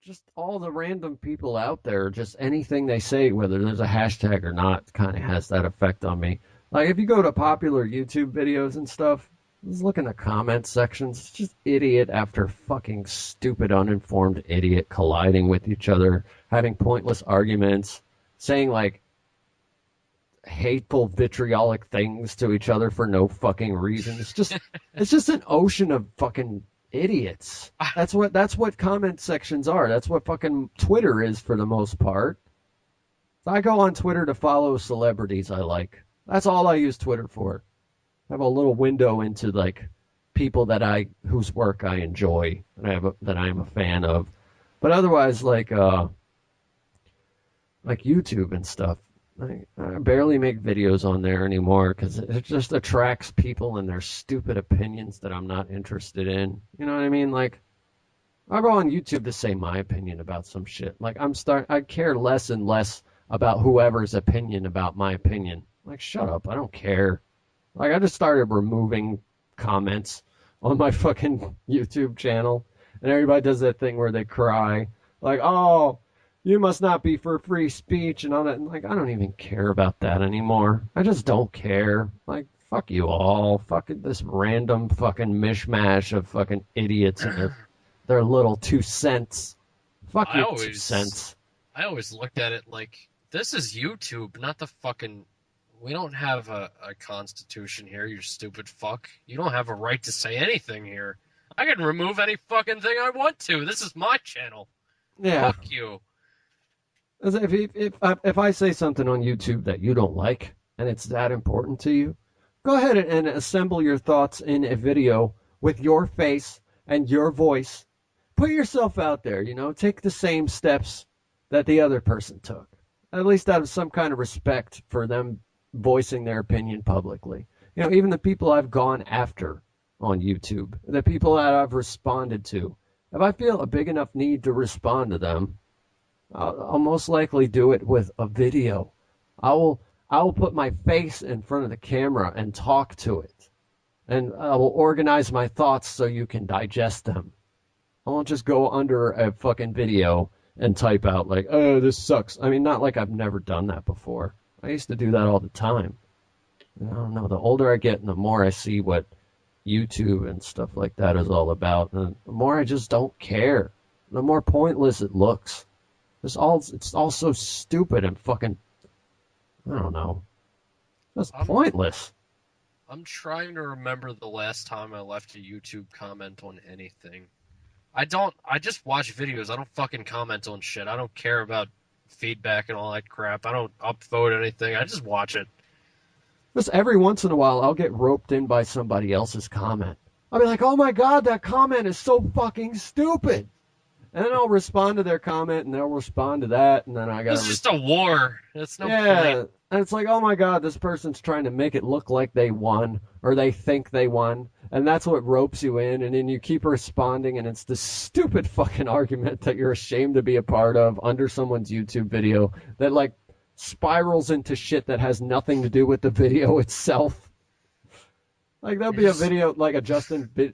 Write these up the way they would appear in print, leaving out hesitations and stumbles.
just all the random people out there, just anything they say, whether there's a hashtag or not, kind of has that effect on me. Like if you go to popular YouTube videos and stuff, just look in the comment sections. It's just idiot after fucking stupid, uninformed idiot colliding with each other, having pointless arguments, saying like hateful, vitriolic things to each other for no fucking reason. It's just an ocean of fucking idiots. That's what comment sections are. That's what fucking Twitter is for the most part. I go on Twitter to follow celebrities I like. That's all I use Twitter for. I have a little window into like people that I whose work I enjoy and that I am a fan of. But otherwise, like YouTube and stuff, I barely make videos on there anymore because it just attracts people and their stupid opinions that I'm not interested in. You know what I mean? Like I go on YouTube to say my opinion about some shit. Like I care less and less about whoever's opinion about my opinion. Like shut up, I don't care. Like I just started removing comments on my fucking YouTube channel, and everybody does that thing where they cry, like, "Oh, you must not be for free speech," and all that. And like I don't even care about that anymore. I just don't care. Like fuck you all. Fucking this random fucking mishmash of fucking idiots and their little 2 cents. Fuck I your two always cents. I always looked at it like this is YouTube, not the fucking. We don't have a constitution here, you stupid fuck. You don't have a right to say anything here. I can remove any fucking thing I want to. This is my channel. Yeah. Fuck you. As if I say something on YouTube that you don't like and it's that important to you, go ahead and assemble your thoughts in a video with your face and your voice. Put yourself out there, take the same steps that the other person took. At least out of some kind of respect for them voicing their opinion publicly. Even the people I've gone after on YouTube, the people that I've responded to, if I feel a big enough need to respond to them, I'll most likely do it with a video. I will put my face in front of the camera and talk to it. And I will organize my thoughts so you can digest them. I won't just go under a fucking video and type out like, "Oh, this sucks." I mean, not like I've never done that before. I used to do that all the time. I don't know. The older I get and the more I see what YouTube and stuff like that is all about, and the more I just don't care. The more pointless it looks. It's all so stupid and fucking, I don't know. That's I'm pointless. I'm trying to remember the last time I left a YouTube comment on anything. I just watch videos. I don't fucking comment on shit. I don't care about feedback and all that crap. I don't upvote anything. I just watch it. Just every once in a while, I'll get roped in by somebody else's comment. I'll be like, "Oh my God, that comment is so fucking stupid." And then I'll respond to their comment, and they'll respond to that, and then I gotta This is just a war. That's no point. yeah. And it's like, oh my God, this person's trying to make it look like they won, or they think they won, and that's what ropes you in, and then you keep responding, and it's this stupid fucking argument that you're ashamed to be a part of under someone's YouTube video that like spirals into shit that has nothing to do with the video itself. Like there'll You're be a just video like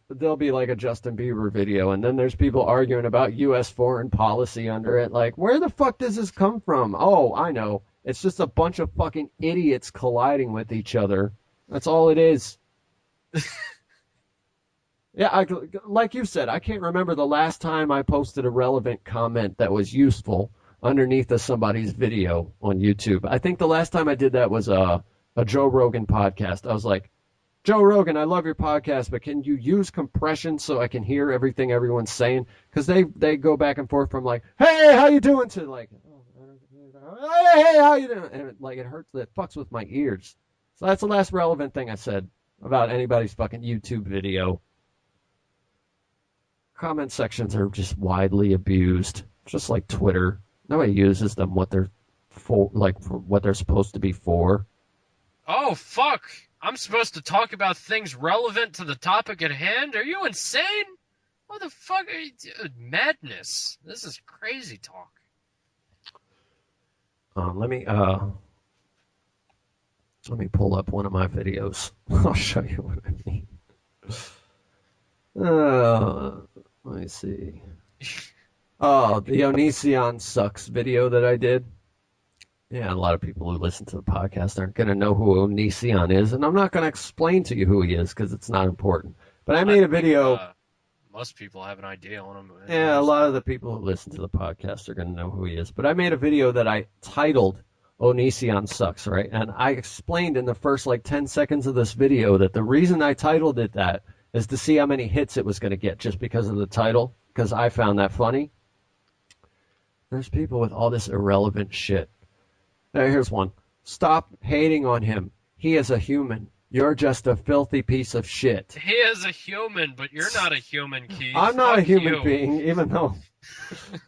there'll be like a Justin Bieber video, and then there's people arguing about U.S. foreign policy under it. Like, where the fuck does this come from? Oh, I know. It's just a bunch of fucking idiots colliding with each other. That's all it is. Yeah, like you said, I can't remember the last time I posted a relevant comment that was useful underneath of somebody's video on YouTube. I think the last time I did that was a Joe Rogan podcast. I was like, "Joe Rogan, I love your podcast, but can you use compression so I can hear everything everyone's saying?" Because they go back and forth from like, "Hey, how you doing?" to like, "Hey, how you doing?" And it hurts. It fucks with my ears. So that's the last relevant thing I said about anybody's fucking YouTube video. Comment sections are just widely abused, just like Twitter. Nobody uses them what they're for what they're supposed to be for. Oh fuck! I'm supposed to talk about things relevant to the topic at hand? Are you insane? What the fuck are you madness. This is crazy talk. Let me pull up one of my videos. I'll show you what I mean. Uh, let me see. Oh, the Onision sucks video that I did. Yeah, a lot of people who listen to the podcast aren't going to know who Onision is, and I'm not going to explain to you who he is because it's not important. But I I made a think video. most people have an idea on him. Yeah, a lot of the people who listen to the podcast are going to know who he is. But I made a video that I titled Onision Sucks, right? And I explained in the first like 10 seconds of this video that the reason I titled it that is to see how many hits it was going to get just because of the title, because I found that funny. There's people with all this irrelevant shit. Here's one. Stop hating on him. He is a human. You're just a filthy piece of shit. He is a human, but you're not a human, Keith. I'm not a Fuck human you. being, even though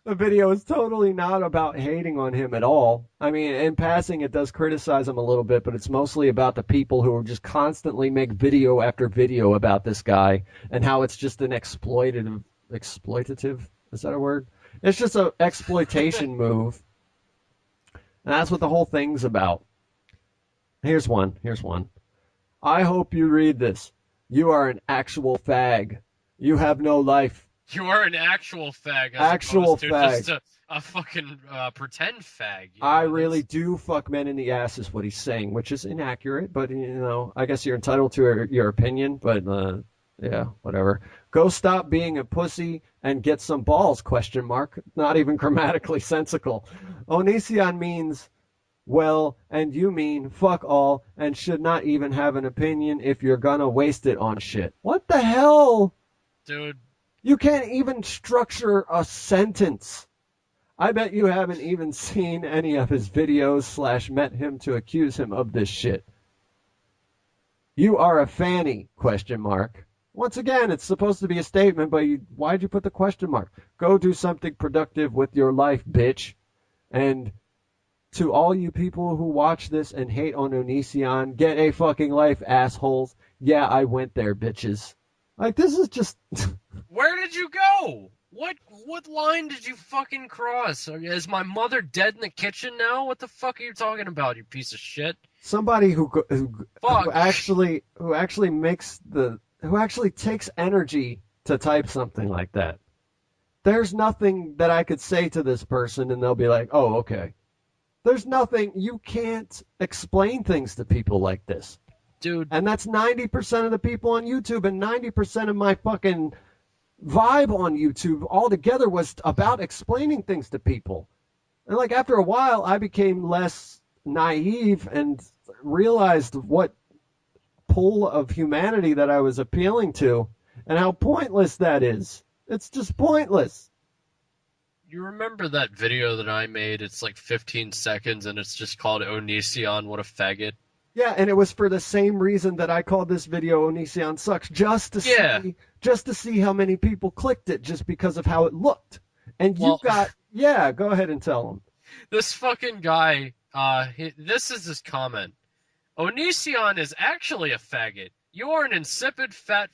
the video is totally not about hating on him at all. I mean, in passing, it does criticize him a little bit, but it's mostly about the people who just constantly make video after video about this guy and how it's just an exploitative, is that a word? It's just an exploitation move. And that's what the whole thing's about. Here's one. I hope you read this. You are an actual fag. You have no life. You are an actual fag, as Actual opposed to fag. just a fucking pretend fag. I really do fuck men in the ass, is what he's saying, which is inaccurate. But I guess you're entitled to your opinion. But yeah, whatever. Go stop being a pussy and get some balls? Question mark. Not even grammatically sensical. Onision means well, and you mean fuck all and should not even have an opinion if you're gonna waste it on shit. What the hell? Dude, You can't even structure a sentence. I bet you haven't even seen any of his videos / met him to accuse him of this shit. You are a fanny? Question mark. Once again, it's supposed to be a statement, but why'd you put the question mark? Go do something productive with your life, bitch. And to all you people who watch this and hate on Onision, get a fucking life, assholes. Yeah, I went there, bitches. Like, this is just... where did you go? What line did you fucking cross? Is my mother dead in the kitchen now? What the fuck are you talking about, you piece of shit? Somebody who Fuck. actually takes energy to type something like that. There's nothing that I could say to this person and they'll be like, oh, okay. There's nothing. You can't explain things to people like this. Dude. And that's 90% of the people on YouTube, and 90% of my fucking vibe on YouTube altogether was about explaining things to people. And like after a while, I became less naive and realized what pull of humanity that I was appealing to and how pointless that is. It's just pointless. You remember that video that I made? It's like 15 seconds and it's just called Onision, what a faggot. Yeah, and it was for the same reason that I called this video Onision Sucks, just to see how many people clicked it just because of how it looked. And you go ahead and tell them. This fucking guy, this is his comment. Onision is actually a faggot. You are an insipid fat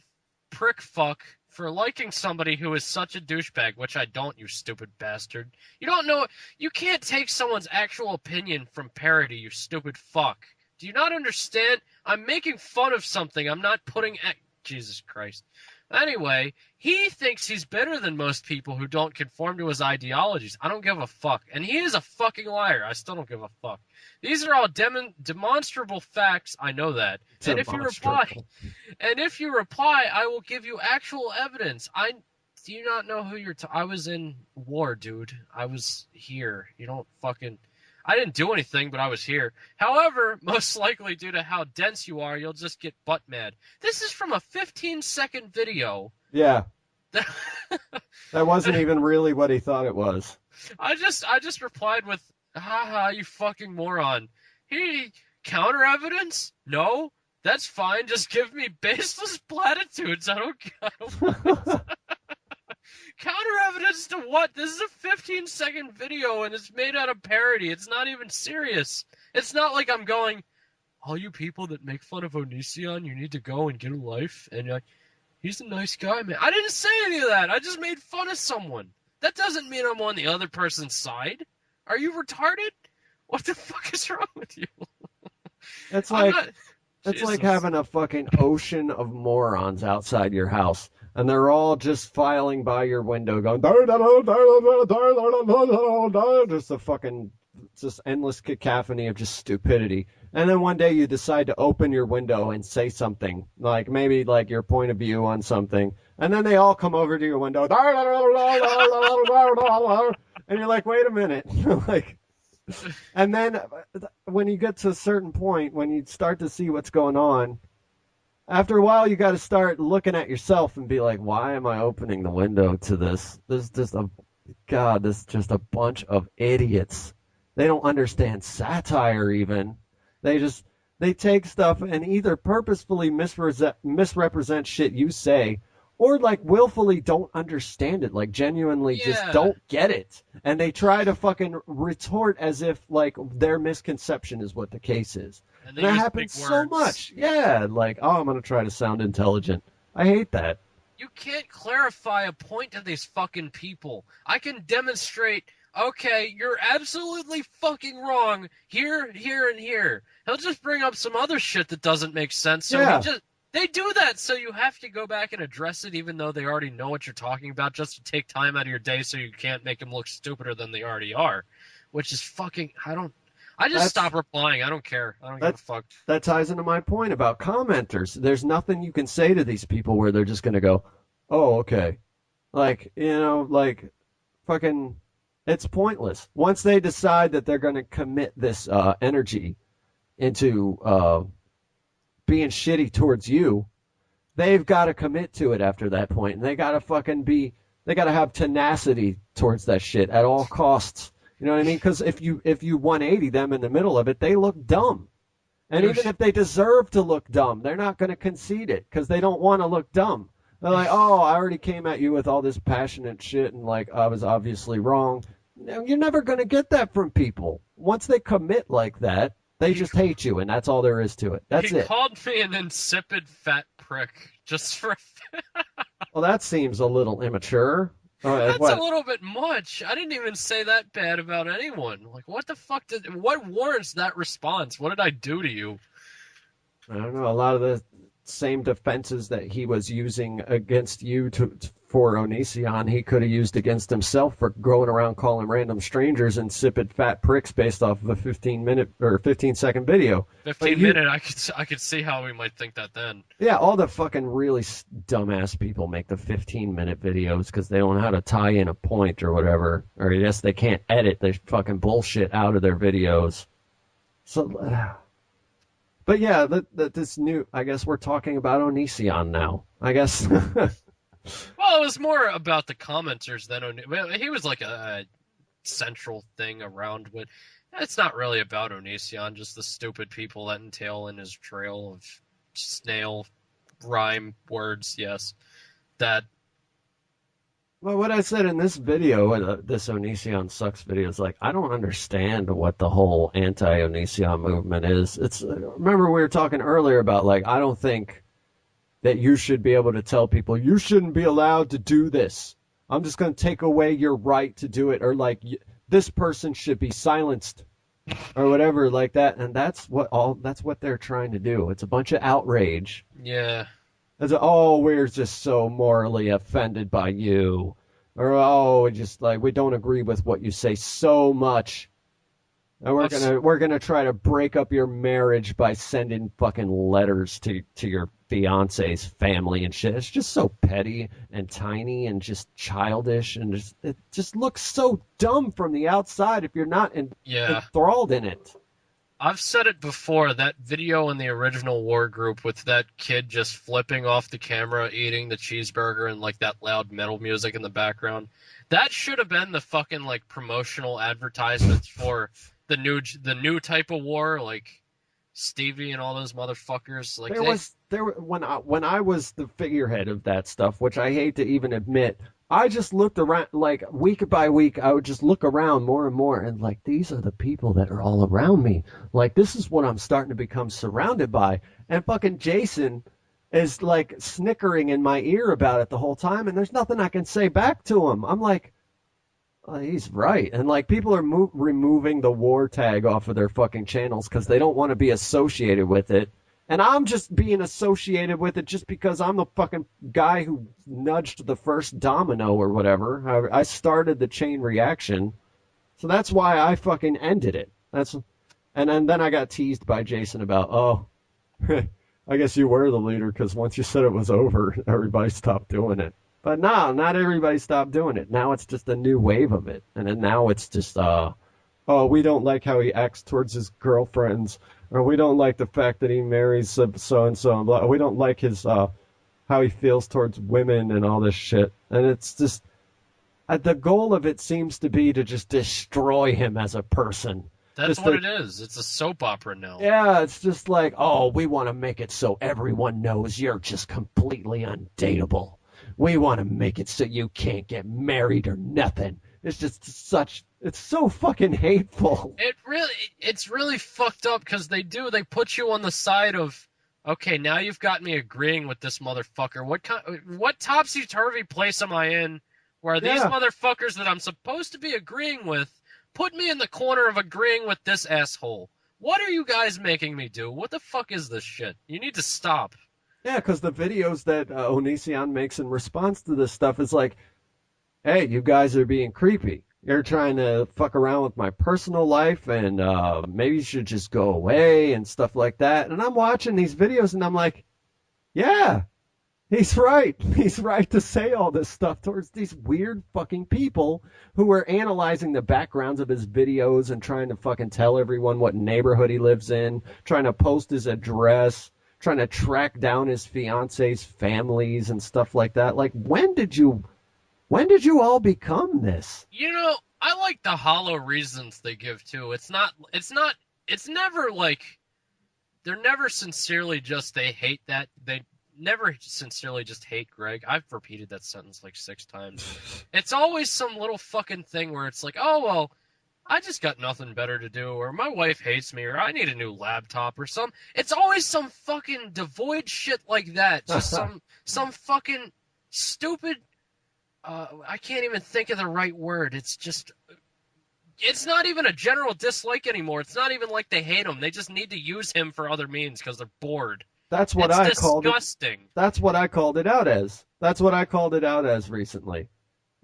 prick fuck for liking somebody who is such a douchebag, which I don't, you stupid bastard. You don't know, you can't take someone's actual opinion from parody, you stupid fuck. Do you not understand? I'm making fun of something. I'm not putting... Jesus Christ. Anyway, he thinks he's better than most people who don't conform to his ideologies. I don't give a fuck. And he is a fucking liar. I still don't give a fuck. These are all demonstrable facts. I know that. And if you reply, I will give you actual evidence. Do you not know who you're... I was in war, dude. I was here. You don't fucking... I didn't do anything, but I was here. However, most likely due to how dense you are, you'll just get butt mad. This is from a 15-second video. Yeah. That wasn't even really what he thought it was. I just replied with, haha, you fucking moron. Counter evidence? No? That's fine. Just give me baseless platitudes. I don't want it. Counter evidence to what? This is a 15-second video and it's made out of parody. It's not even serious. It's not like I'm going, all you people that make fun of Onision, you need to go and get a life. And you're like, he's a nice guy, man. I didn't say any of that. I just made fun of someone. That doesn't mean I'm on the other person's side. Are you retarded? What the fuck is wrong with you? It's like having a fucking ocean of morons outside your house. and they're all just filing by your window going just a fucking just endless cacophony of just stupidity. And then one day you decide to open your window and say something, like maybe like your point of view on something, and then they all come over to your window and you're like, wait a minute. Like, and then when you get to a certain point, when you start to see what's going on, after a while, you got to start looking at yourself and be like, why am I opening the window to this? This is just a bunch of idiots. They don't understand satire even. They just, they take stuff and either purposefully misrepresent shit you say, or like willfully don't understand it, like genuinely just Yeah, don't get it. And they try to fucking retort as if like their misconception is what the case is. and they And that use big happens so words. much. Yeah, like, oh, I'm going to try to sound intelligent. I hate that. You can't clarify a point to these fucking people. I can demonstrate, okay, you're absolutely fucking wrong here, here, and here. He'll just bring up some other shit that doesn't make sense. So Yeah, they do that, so you have to go back and address it even though they already know what you're talking about, just to take time out of your day so you can't make them look stupider than they already are. Which is fucking, I just that's stop replying. I don't care. I don't give a that fuck. that ties into my point about commenters. There's nothing you can say to these people where they're just going to go, "Oh, okay." Like, like fucking it's pointless. Once they decide that they're going to commit this energy into being shitty towards you, they've got to commit to it after that point, and they got to they got to have tenacity towards that shit at all costs. You know what I mean? Because if you 180 them in the middle of it, they look dumb. And even if they deserve to look dumb, they're not going to concede it because they don't want to look dumb. They're like, oh, I already came at you with all this passionate shit and like I was obviously wrong. You're never going to get that from people. Once they commit like that, they just hate you, and that's all there is to it. That's He it. called me an insipid fat prick just for. Well, that seems a little immature. That's a What? little bit much. I didn't even say that bad about anyone. Like, what the fuck what warrants that response? What did I do to you? I don't know. A lot of the same defenses that he was using against you for Onision, he could have used against himself for going around calling random strangers insipid fat pricks based off of a 15-minute or 15-second video. But 15 you, minute, I could see how we might think that then. yeah, all the fucking really dumbass people make the 15-minute videos because they don't know how to tie in a point or whatever, or I guess they can't edit the fucking bullshit out of their videos. So, but yeah, this new. I guess we're talking about Onision now. I guess. Well, it was more about the commenters than well, he was like a central thing around what. It's not really about Onision, just the stupid people that entail in his trail of snail rhyme words. Yes, that. Well, what I said in this video, this Onision sucks video, is like I don't understand what the whole anti-Onision movement is. It's remember we were talking earlier about like I don't think that you should be able to tell people you shouldn't be allowed to do this. I'm just going to take away your right to do it, or like this person should be silenced, or whatever like that. And that's what they're trying to do. It's a bunch of outrage. Yeah. It's oh, we're just so morally offended by you, or oh, we just like we don't agree with what you say so much, and we're gonna try to break up your marriage by sending fucking letters to your fiance's family and shit. It's just so petty and tiny and just childish and it just looks so dumb from the outside if you're not Yeah. enthralled in it. I've said it before, that video in the original war group with that kid just flipping off the camera, eating the cheeseburger and like that loud metal music in the background. That should have been the fucking like promotional advertisements for the new type of war, like Stevie and all those motherfuckers. Like When I was the figurehead of that stuff, which I hate to even admit, I just looked around like week by week. I would just look around more and more, and like these are the people that are all around me. Like this is what I'm starting to become surrounded by. And fucking Jason is like snickering in my ear about it the whole time, and there's nothing I can say back to him. I'm like, oh, he's right. And like people are removing the war tag off of their fucking channels because they don't want to be associated with it. And I'm just being associated with it just because I'm the fucking guy who nudged the first domino or whatever. I started the chain reaction. So that's why I fucking ended it. And then I got teased by Jason about, oh, I guess you were the leader because once you said it was over, everybody stopped doing it. But no, not everybody stopped doing it. Now it's just a new wave of it. And then now it's just, oh, we don't like how he acts towards his girlfriends, or we don't like the fact that he marries so and so, and we don't like his how he feels towards women and all this shit. And it's just the goal of it seems to be to just destroy him as a person. That's Just what to, it is. It's a soap opera now. yeah, it's just like, oh, we want to make it so everyone knows you're just completely undateable. We want to make it so you can't get married or nothing. It's just it's so fucking hateful. It's really fucked up because they put you on the side of, okay, now you've got me agreeing with this motherfucker. What topsy turvy place am I in where these Yeah, motherfuckers that I'm supposed to be agreeing with put me in the corner of agreeing with this asshole? What are you guys making me do? What the fuck is this shit? You need to stop. yeah, because the videos that Onision makes in response to this stuff is like, hey, you guys are being creepy. You're trying to fuck around with my personal life, and maybe you should just go away and stuff like that. And I'm watching these videos, and I'm like, yeah, he's right. He's right to say all this stuff towards these weird fucking people who are analyzing the backgrounds of his videos and trying to fucking tell everyone what neighborhood he lives in, trying to post his address, trying to track down his fiance's families and stuff like that. Like, when did you all become this? You know, I like the hollow reasons they give too. It's never like they're never sincerely just they hate that they never sincerely just hate Greg. I've repeated that sentence like 6 times. It's always some little fucking thing where it's like, oh well, I just got nothing better to do, or my wife hates me, or I need a new laptop, or some. It's always some fucking devoid shit like that. Just some fucking stupid. I can't even think of the right word. It's not even a general dislike anymore. It's not even like they hate him. They just need to use him for other means because they're bored. That's what It's I called it. disgusting. That's what I called it out as. That's what I called it out as recently.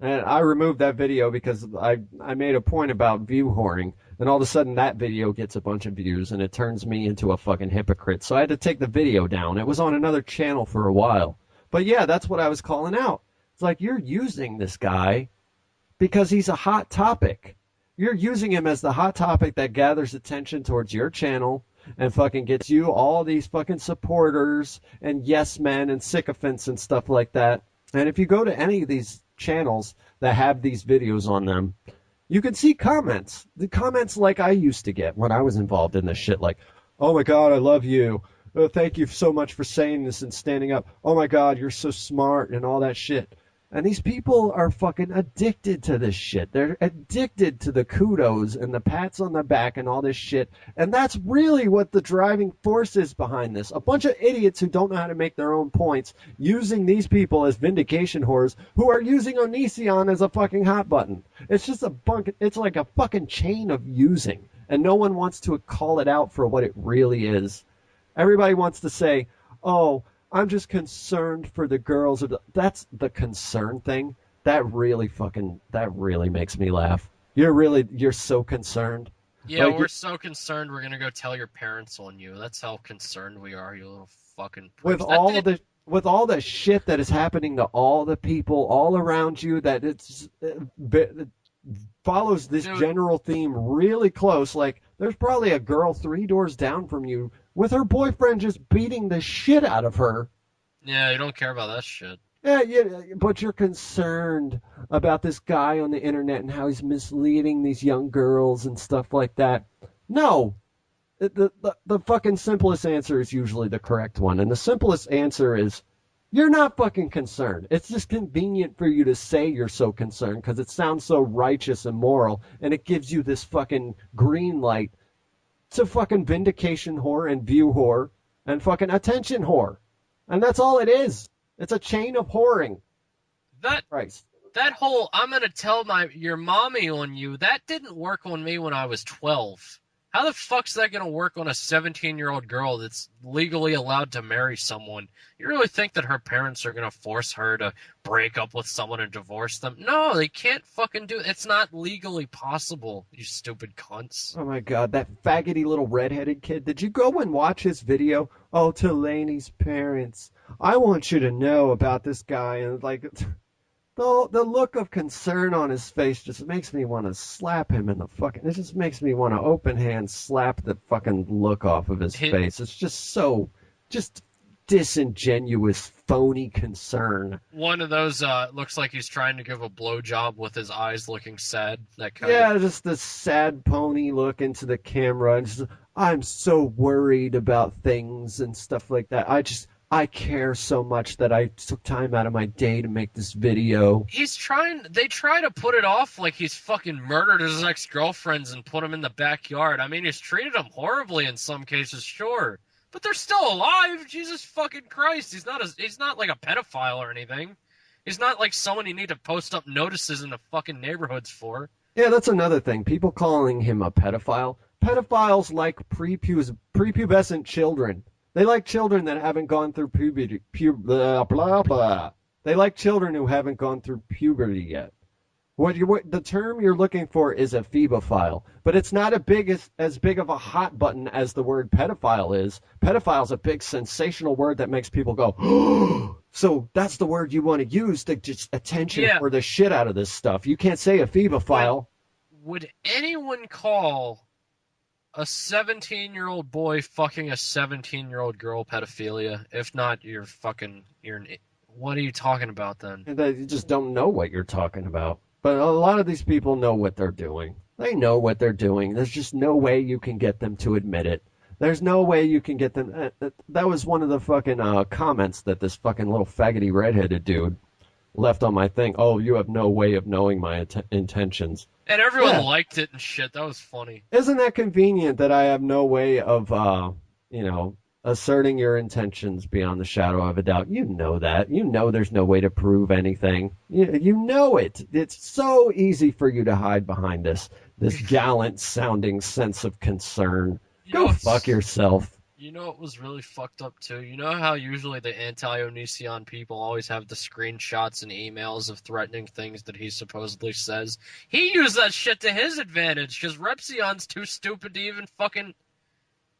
And I removed that video because I made a point about view whoring, and all of a sudden that video gets a bunch of views, and it turns me into a fucking hypocrite. So I had to take the video down. It was on another channel for a while. But yeah, that's what I was calling out. It's like you're using this guy because he's a hot topic. You're using him as the hot topic that gathers attention towards your channel and fucking gets you all these fucking supporters and yes men and sycophants and stuff like that. And if you go to any of these channels that have these videos on them, you can see comments. The comments like I used to get when I was involved in this shit, like, oh my God, I love you. Thank you so much for saying this and standing up. Oh my God, you're so smart and all that shit. And these people are fucking addicted to this shit. They're addicted to the kudos and the pats on the back and all this shit. And that's really what the driving force is behind this. A bunch of idiots who don't know how to make their own points, using these people as vindication whores who are using Onision as a fucking hot button. It's just it's like a fucking chain of using. And no one wants to call it out for what it really is. Everybody wants to say, oh, I'm just concerned for the girls. That's the concern thing. That really makes me laugh. You're so concerned. Yeah, Like we're so concerned we're gonna go tell your parents on you. That's how concerned we are, you little fucking with pricks. That all did the with all the shit that is happening to all the people all around you, that it follows this dude, general theme really close. Like there's probably a girl 3 doors down from you with her boyfriend just beating the shit out of her. yeah, you don't care about that shit. Yeah, yeah, but you're concerned about this guy on the internet and how he's misleading these young girls and stuff like that. No, the fucking simplest answer is usually the correct one, and the simplest answer is you're not fucking concerned. It's just convenient for you to say you're so concerned because it sounds so righteous and moral, and it gives you this fucking green light to fucking vindication whore and view whore and fucking attention whore. And that's all it is. It's a chain of whoring. That Christ. that whole I'm gonna tell your mommy on you, that didn't work on me when I was 12. How the fuck's that gonna work on a 17-year-old girl that's legally allowed to marry someone? You really think that her parents are gonna force her to break up with someone and divorce them? No, they can't fucking do it. It's not legally possible, you stupid cunts. Oh my God, that faggoty little redheaded kid. Did you go and watch his video? Oh, to Laney's parents. I want you to know about this guy. And like, the look of concern on his face just makes me want to slap him in the fucking. It just makes me want to open hand slap the fucking look off of his He, face. It's just so, just disingenuous, phony concern. one of those looks like he's trying to give a blowjob with his eyes looking sad. That kind of. Yeah, just this sad pony look into the camera and just, I'm so worried about things and stuff like that. I care so much that I took time out of my day to make this video. He's trying. They try to put it off like he's fucking murdered his ex-girlfriends and put them in the backyard. I mean, he's treated them horribly in some cases, sure, but they're still alive. Jesus fucking Christ! He's not like a pedophile or anything. He's not like someone you need to post up notices in the fucking neighborhoods for. Yeah, that's another thing. People calling him a pedophile. Pedophiles like prepubescent children. They like children that haven't gone through puberty. Blah, blah, blah. They like children who haven't gone through puberty yet. The term you're looking for is a phebophile, but it's not as big of a hot button as the word pedophile is. Pedophile is a big sensational word that makes people go, so that's the word you want to use to just attention Yeah. for the shit out of this stuff. You can't say a phebophile. Would anyone call a 17-year-old boy fucking a 17-year-old girl pedophilia? If not, what are you talking about then? And you just don't know what you're talking about. But a lot of these people know what they're doing. They know what they're doing. There's just no way you can get them to admit it. There's no way you can get them. That was one of the fucking comments that this fucking little faggoty redheaded dude left on my thing. Oh, you have no way of knowing my intentions. And everyone Yeah. liked it and shit. That was funny. Isn't that convenient that I have no way of, asserting your intentions beyond the shadow of a doubt? You know that. You know there's no way to prove anything. You know it. It's so easy for you to hide behind this gallant sounding sense of concern. Go fuck yourself. You know what was really fucked up too? You know how usually the anti-Onision people always have the screenshots and emails of threatening things that he supposedly says? He used that shit to his advantage because Repsion's too stupid to even fucking...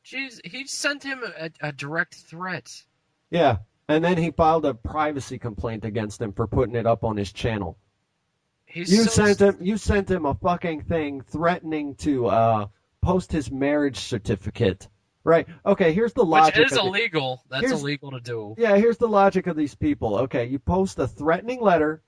Jeez, he sent him a direct threat. Yeah. And then he filed a privacy complaint against him for putting it up on his channel. You sent him a fucking thing threatening to post his marriage certificate. Right. Okay, here's the logic. Which is illegal. That's illegal to do. Yeah, here's the logic of these people. Okay, you post a threatening letter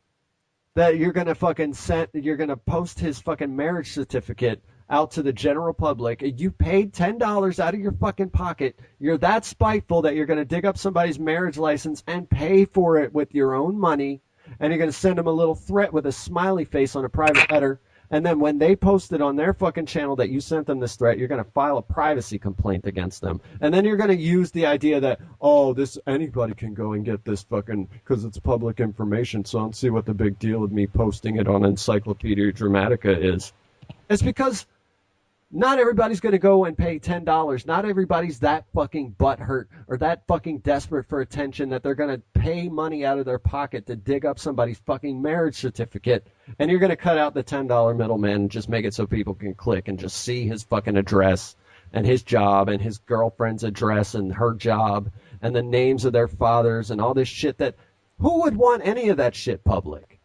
that you're gonna fucking send. You're gonna post his fucking marriage certificate out to the general public. You paid $10 out of your fucking pocket. You're that spiteful that you're gonna dig up somebody's marriage license and pay for it with your own money, and you're gonna send them a little threat with a smiley face on a private letter. And then when they post it on their fucking channel that you sent them this threat, you're going to file a privacy complaint against them. And then you're going to use the idea that, oh, anybody can go and get this fucking, because it's public information, so I don't see what the big deal of me posting it on Encyclopedia Dramatica is. It's because not everybody's going to go and pay $10. Not everybody's that fucking butthurt or that fucking desperate for attention that they're going to pay money out of their pocket to dig up somebody's fucking marriage certificate. And you're going to cut out the $10 middleman and just make it so people can click and just see his fucking address and his job and his girlfriend's address and her job and the names of their fathers and all this shit that who would want any of that shit public?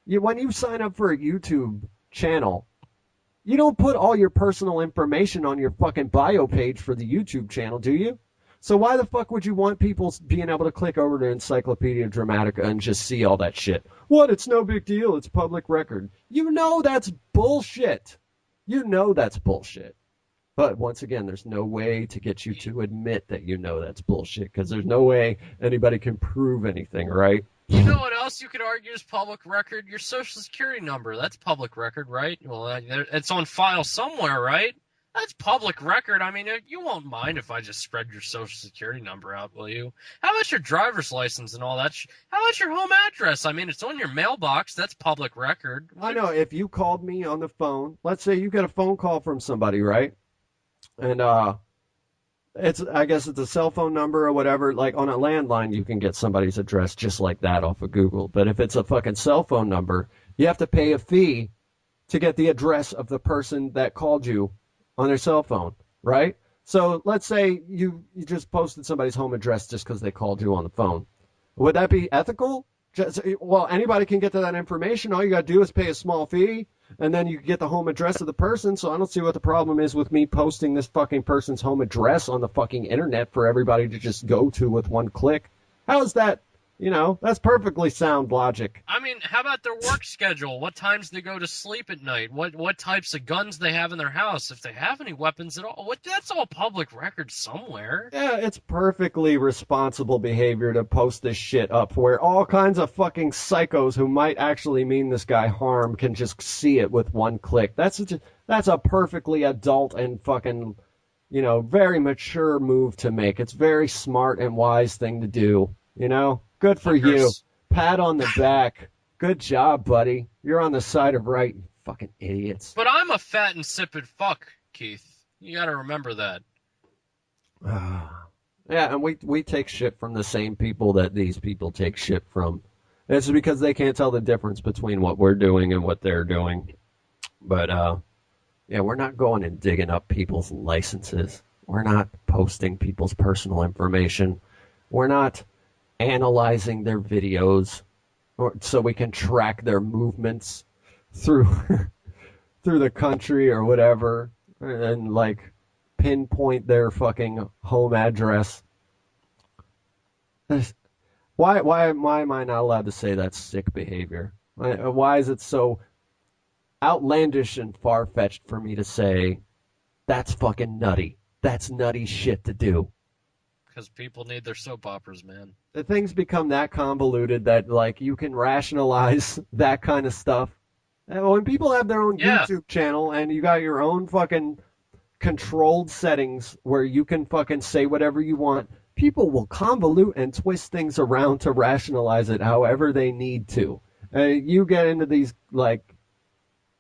When you sign up for a YouTube channel, you don't put all your personal information on your fucking bio page for the YouTube channel, do you? So why the fuck would you want people being able to click over to Encyclopedia Dramatica and just see all that shit? What? It's no big deal. It's public record. You know that's bullshit. You know that's bullshit. But once again, there's no way to get you to admit that you know that's bullshit because there's no way anybody can prove anything, right? You know what else you could argue is public record? Your social security number. That's public record, right? Well, it's on file somewhere, right? That's public record. I mean, you won't mind if I just spread your social security number out, will you? How about your driver's license and all that? How about your home address? I mean, it's on your mailbox. That's public record. I know. If you called me on the phone, let's say you get a phone call from somebody, right? And it's I guess it's a cell phone number or whatever. Like on a landline, you can get somebody's address just like that off of Google. But if it's a fucking cell phone number, you have to pay a fee to get the address of the person that called you on their cell phone, right? So let's say you just posted somebody's home address just because they called you on the phone. Would that be ethical? Just, well, anybody can get to that information. All you got to do is pay a small fee, and then you get the home address of the person. So I don't see what the problem is with me posting this fucking person's home address on the fucking internet for everybody to just go to with one click. How is that? That's perfectly sound logic. I mean, how about their work schedule? What times they go to sleep at night? What types of guns they have in their house? If they have any weapons at all? That's all public record somewhere. Yeah, it's perfectly responsible behavior to post this shit up where all kinds of fucking psychos who might actually mean this guy harm can just see it with one click. That's a perfectly adult and fucking, very mature move to make. It's very smart and wise thing to do. Good for you. Fuckers. Pat on the back. Good job, buddy. You're on the side of right, you fucking idiots. But I'm a fat, insipid fuck, Keith. You gotta remember that. Yeah, and we take shit from the same people that these people take shit from. It's because they can't tell the difference between what we're doing and what they're doing. But yeah, we're not going and digging up people's licenses. We're not posting people's personal information. We're not analyzing their videos so we can track their movements through through the country or whatever and like pinpoint their fucking home address. Why am I not allowed to say that's sick behavior? Why is it so outlandish and far-fetched for me to say that's fucking nutty? That's nutty shit to do. Because people need their soap operas, man. The things become that convoluted that like you can rationalize that kind of stuff. And when people have their own Yeah. YouTube channel and you got your own fucking controlled settings where you can fucking say whatever you want, people will convolute and twist things around to rationalize it however they need to. You get into these like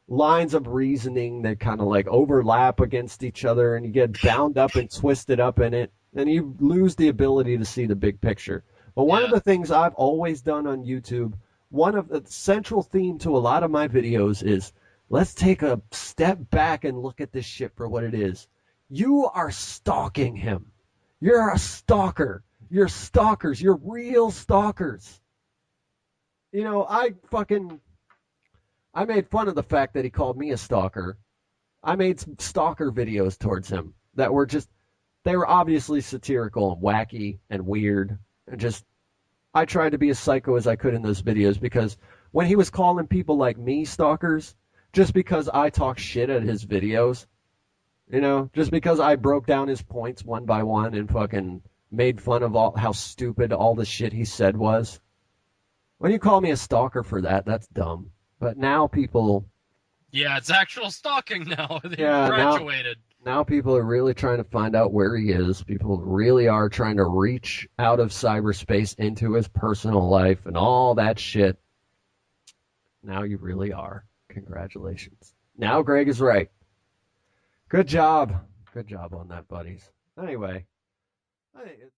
lines of reasoning that kind of like overlap against each other and you get bound up and twisted up in it and you lose the ability to see the big picture. But one of Yeah. the things I've always done on YouTube, one of the central theme to a lot of my videos is let's take a step back and look at this shit for what it is. You are stalking him. You're a stalker. You're stalkers. You're real stalkers. I made fun of the fact that he called me a stalker. I made some stalker videos towards him that were they were obviously satirical and wacky and weird. And I tried to be as psycho as I could in those videos because when he was calling people like me stalkers, just because I talk shit at his videos, just because I broke down his points one by one and fucking made fun of how stupid all the shit he said was. When you call me a stalker for that, that's dumb. But now people, Yeah, it's actual stalking now. They yeah, graduated. now people are really trying to find out where he is. People really are trying to reach out of cyberspace into his personal life and all that shit. Now you really are. Congratulations. Now Greg is right. Good job. Good job on that, buddies. Anyway, I think